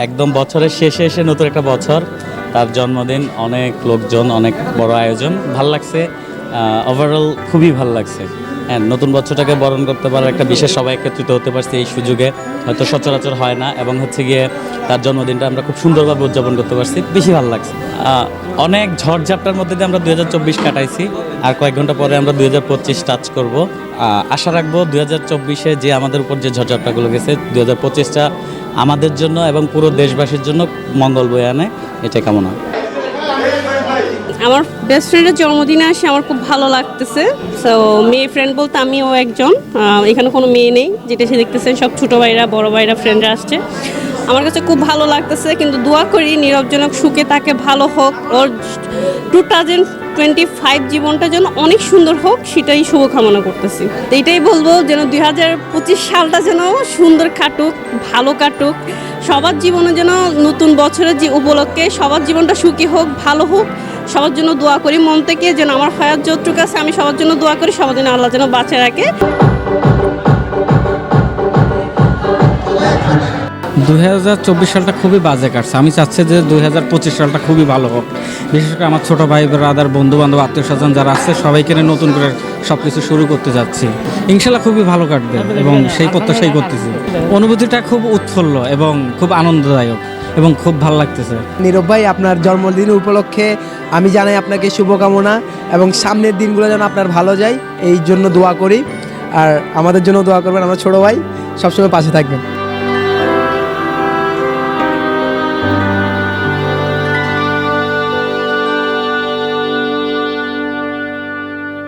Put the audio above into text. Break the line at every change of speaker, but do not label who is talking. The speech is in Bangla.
একদম বছরের শেষে এসে নতুন একটা বছর, তার জন্মদিন, অনেক লোকজন, অনেক বড় আয়োজন, ভাল লাগছে। ওভারঅল খুবই ভাল লাগছে। হ্যাঁ, নতুন বছরটাকে বরণ করতে পারার একটা বিশেষ সবাই একত্রিত হতে পারছি এই সুযোগে, হয়তো সচরাচর হয় না, এবং হচ্ছে গিয়ে তার জন্মদিনটা আমরা খুব সুন্দরভাবে উদযাপন করতে পারছি, বেশি ভালো লাগছে। অনেক ঝড়ঝাপটার মধ্যে দিয়ে আমরা 2024 কাটাইছি, আর কয়েক ঘন্টা পরে আমরা 2025 টাচ করব। আশা রাখবো 2024-এ যে আমাদের উপর যে ঝড়ঝাপটাগুলো গেছে, 2025টা আমাদের জন্য এবং পুরো দেশবাসীর জন্য মঙ্গল বয়ে আনে, এটাই কামনা।
আমার বেস্ট ফ্রেন্ডের জন্মদিনে আসে আমার খুব ভালো লাগতেছে। সো মেয়ে ফ্রেন্ড বলতে আমিও একজন, এখানে কোনো মেয়ে নেই, যেটা সে দেখতেছেন সব ছোটো ভাইরা, বড় ভাইরা, ফ্রেন্ডরা আসছে। আমার কাছে খুব ভালো লাগতেছে, কিন্তু দোয়া করি নীরবজনক সুখে তাকে ভালো হোক, ওর 2025 জীবনটা যেন অনেক সুন্দর হোক, সেটাই শুভকামনা করতেছি। তো এটাই বলবো যেন 2025 সালটা যেন সুন্দর কাটুক, ভালো কাটুক, সবার জীবনে যেন নতুন বছরের যে উপলক্ষে সবার জীবনটা সুখী হোক, ভালো হোক, সবার জন্য দোয়া করি মন থেকে। যেন আমার হায়াত যতটুকু আছে আমি সবার জন্য দোয়া করি, সবার জন্য আল্লাহ যেন বাঁচিয়ে রাখে।
2024 সালটা খুবই বাজে কাটছে। আমি চাচ্ছি যে 2025 সালটা খুবই ভালো হোক। বিশেষ করে আমার ছোটো ভাই ব্রাদার, বন্ধু বান্ধব, আত্মীয় স্বজন যারা আছে সবাইকে নিয়ে নতুন করে সব কিছু শুরু করতে যাচ্ছি। ইনশাল্লাহ খুবই ভালো কাটবে এবং সেই প্রত্যাশাই করতেছি। অনুভূতিটা খুব উৎফুল্ল এবং খুব আনন্দদায়ক এবং খুব ভালো লাগতেছে।
নীরব ভাই, আপনার জন্মদিন উপলক্ষে আমি জানাই আপনাকে শুভকামনা, এবং সামনের দিনগুলো যেন আপনার ভালো যায় এই জন্য দোয়া করি। আর আমাদের জন্য দোয়া করবেন, আমরা ছোটো ভাই, সবসময় পাশে থাকবেন।